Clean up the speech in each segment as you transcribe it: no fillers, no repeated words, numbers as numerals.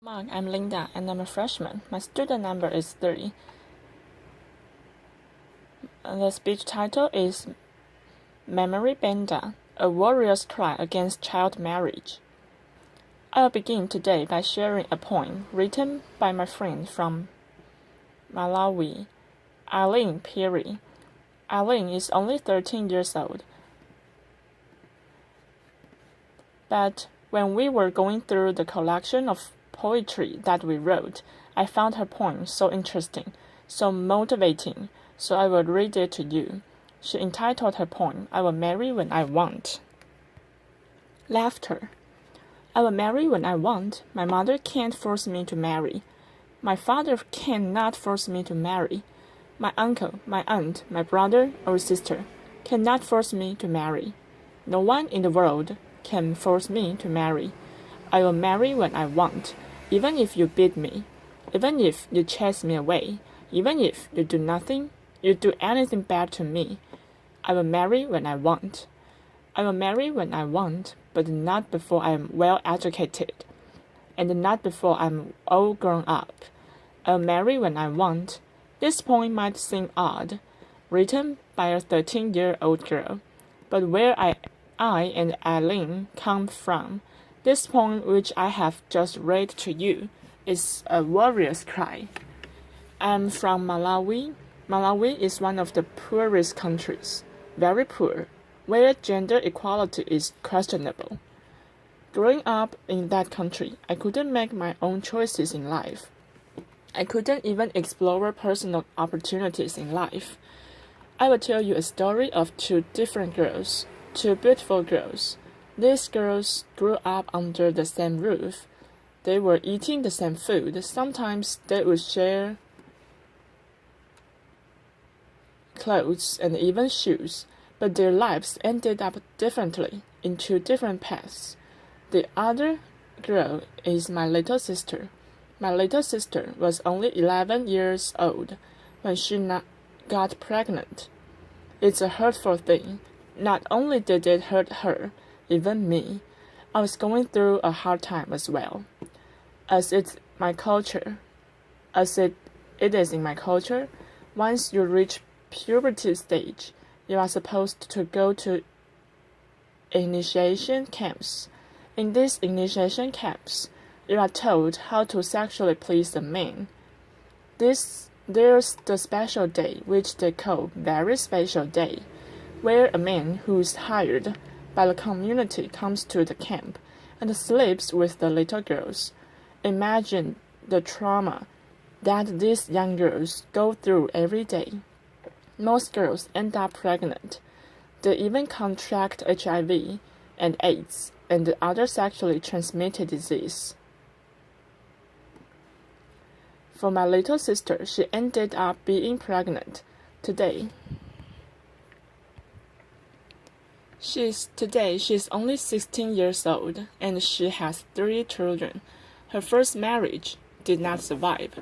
Mark, I'm Linda, and I'm a freshman. My student number is 3. The speech title is Memory Banda, a warrior's cry against child marriage. I'll begin today by sharing a poem written by my friend from Malawi, Eileen Perry. Eileen is only 13 years old. But when we were going through the collection of poetry that we wrote, I found her poem so interesting, so motivating, so I will read it to you. She entitled her poem, I Will Marry When I Want. Laughter. I will marry when I want. My mother can't force me to marry. My father cannot force me to marry. My uncle, my aunt, my brother or sister cannot force me to marry. No one in the world can force me to marry. I will marry when I want, even if you beat me, even if you chase me away, even if you do anything bad to me. I will marry when I want. I will marry when I want, but not before I am well educated, and not before I am all grown up. I will marry when I want. This poem might seem odd, written by a 13-year-old girl, but where I and Eileen come from, this poem which I have just read to you is a warrior's cry. I'm from Malawi. Malawi is one of the poorest countries, very poor, where gender equality is questionable. Growing up in that country, I couldn't make my own choices in life. I couldn't even explore personal opportunities in life. I will tell you a story of two different girls, two beautiful girls. These girls grew up under the same roof. They were eating the same food. Sometimes they would share clothes and even shoes, but their lives ended up differently, in two different paths. The other girl is my little sister. My little sister was only 11 years old when she got pregnant. It's a hurtful thing. Not only did it hurt her, even me. I was going through a hard time as well. As it is in my culture, once you reach puberty stage, you are supposed to go to initiation camps. In these initiation camps, you are told how to sexually please a man. There's the special day, which they call very special day, where a man who is hired by the community comes to the camp and sleeps with the little girls. Imagine the trauma that these young girls go through every day. Most girls end up pregnant. They even contract HIV and AIDS and other sexually transmitted disease. For my little sister, she ended up being pregnant today. She's only 16 years old, and she has 3 children. Her first marriage did not survive,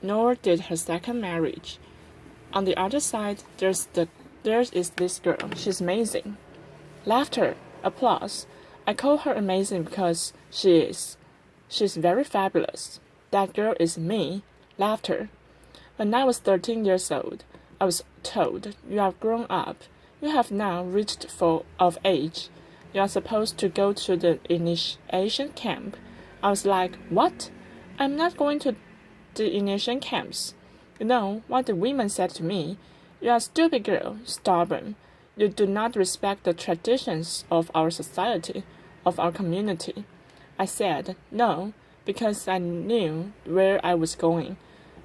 nor did her second marriage. On the other side, there is this girl. She's amazing. Laughter, applause. I call her amazing because she is. She's very fabulous. That girl is me. Laughter. When I was 13 years old, I was told, you have grown up. You have now reached of age. You are supposed to go to the initiation camp. I was like, what? I'm not going to the initiation camps. You know what the women said to me? You are a stupid girl, stubborn. You do not respect the traditions of our society, of our community. I said, no, because I knew where I was going.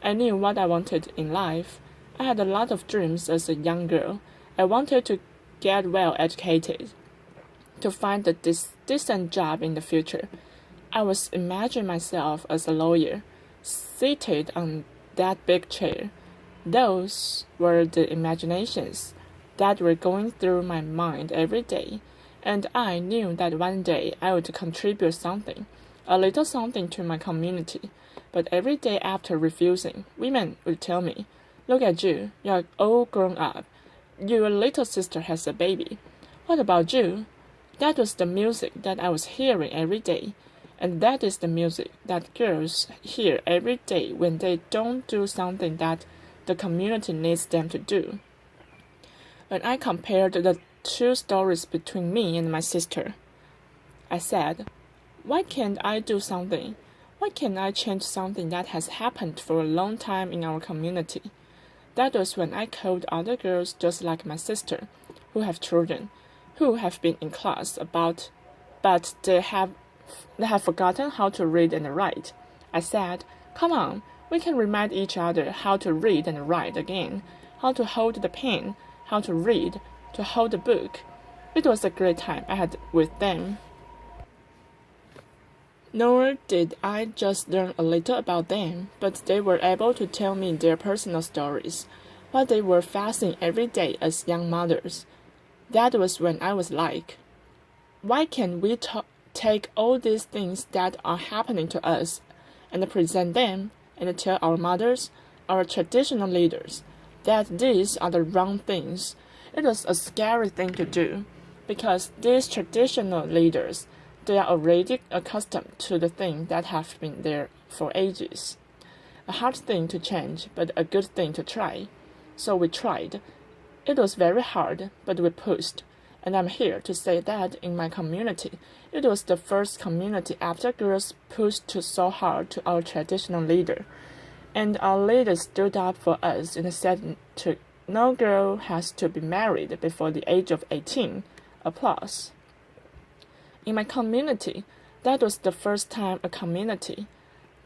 I knew what I wanted in life. I had a lot of dreams as a young girl. I wanted to get well educated, to find a decent job in the future. I was imagining myself as a lawyer, seated on that big chair. Those were the imaginations that were going through my mind every day, and I knew that one day I would contribute something, a little something to my community. But every day after refusing, women would tell me, look at you, you are all grown up. Your little sister has a baby. What about you? That was the music that I was hearing every day. And that is the music that girls hear every day when they don't do something that the community needs them to do. When I compared the two stories between me and my sister, I said, why can't I do something? Why can't I change something that has happened for a long time in our community? That was when I called other girls just like my sister, who have children, who have been in class but they have forgotten how to read and write. I said, come on, we can remind each other how to read and write again, how to hold the pen, how to read, to hold the book. It was a great time I had with them. Nor did I just learn a little about them, but they were able to tell me their personal stories, what they were facing every day as young mothers. That was when I was like, why can't we take all these things that are happening to us and present them and tell our mothers, our traditional leaders, that these are the wrong things? It was a scary thing to do, because these traditional leaders, they are already accustomed to the things that have been there for ages. A hard thing to change, but a good thing to try. So we tried. It was very hard, but we pushed. And I'm here to say that in my community, it was the first community after girls pushed so hard to our traditional leader. And our leader stood up for us and said no girl has to be married before the age of 18. Applause. In my community, that was the first time a community,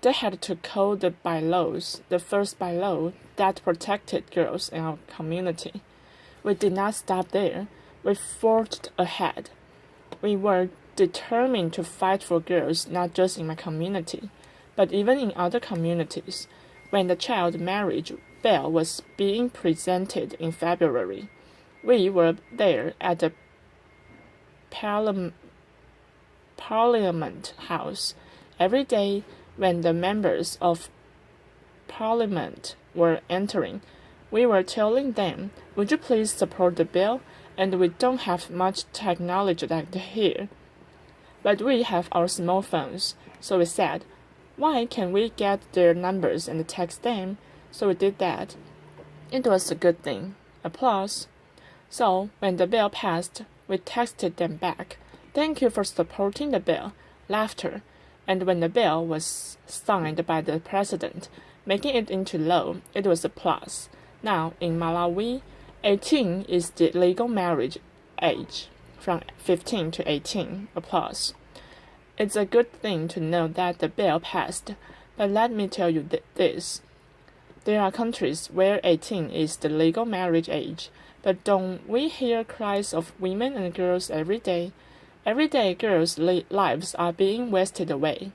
they had to code the bylaws, the first bylaw that protected girls in our community. We did not stop there. We forged ahead. We were determined to fight for girls not just in my community, but even in other communities. When the child marriage bill was being presented in February, we were there at the Parliament House every day when the members of Parliament were entering. We were telling them, would you please support the bill? And we don't have much technology like here. But we have our small phones, so we said, why can't we get their numbers and text them? So we did that. It was a good thing. Applause. So when the bill passed, we texted them back, thank you for supporting the bill. Laughter. And when the bill was signed by the president, making it into law, it was applause. Now, in Malawi, 18 is the legal marriage age, from 15 to 18. Applause. It's a good thing to know that the bill passed, but let me tell you this. There are countries where 18 is the legal marriage age, but don't we hear cries of women and girls every day? Every day girls' lives are being wasted away.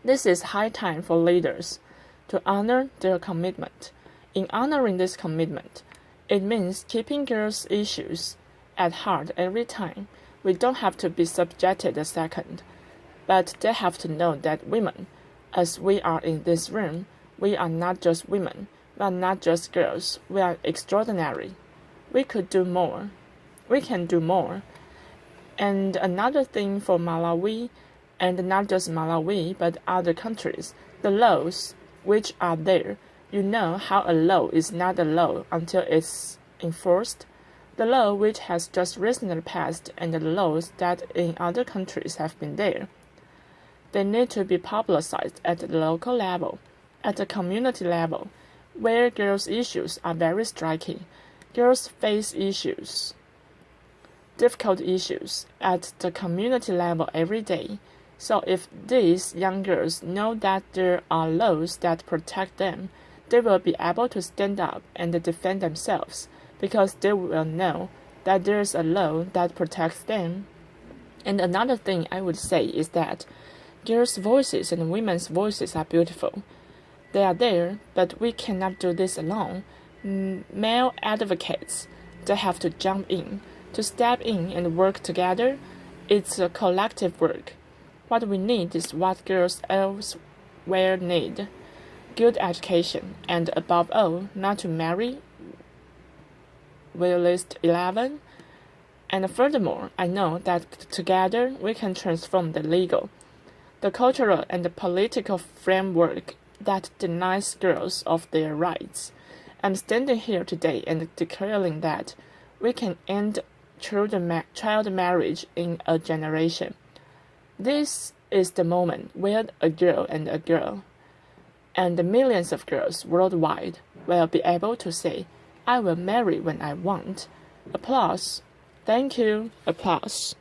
This is high time for leaders to honor their commitment. In honoring this commitment, it means keeping girls' issues at heart every time. We don't have to be subjected a second, but they have to know that women, as we are in this room, we are not just women, we are not just girls, we are extraordinary. We could do more. We can do more. And another thing for Malawi, and not just Malawi, but other countries, the laws which are there. You know how a law is not a law until it's enforced. The law which has just recently passed and the laws that in other countries have been there. They need to be publicized at the local level, at the community level, where girls' issues are very striking. Girls face issues, difficult issues, at the community level every day. So if these young girls know that there are laws that protect them, they will be able to stand up and defend themselves, because they will know that there is a law that protects them. And another thing I would say is that girls' voices and women's voices are beautiful. They are there, but we cannot do this alone. Male advocates, they have to jump in, to step in and work together. It's a collective work. What we need is what girls elsewhere need. Good education, and above all, not to marry will list 11. And furthermore, I know that together we can transform the legal. the cultural and political framework that denies girls of their rights. I'm standing here today and declaring that we can end child marriage in a generation. This is the moment where a girl, and millions of girls worldwide, will be able to say, I will marry when I want. Applause. Thank you. Applause.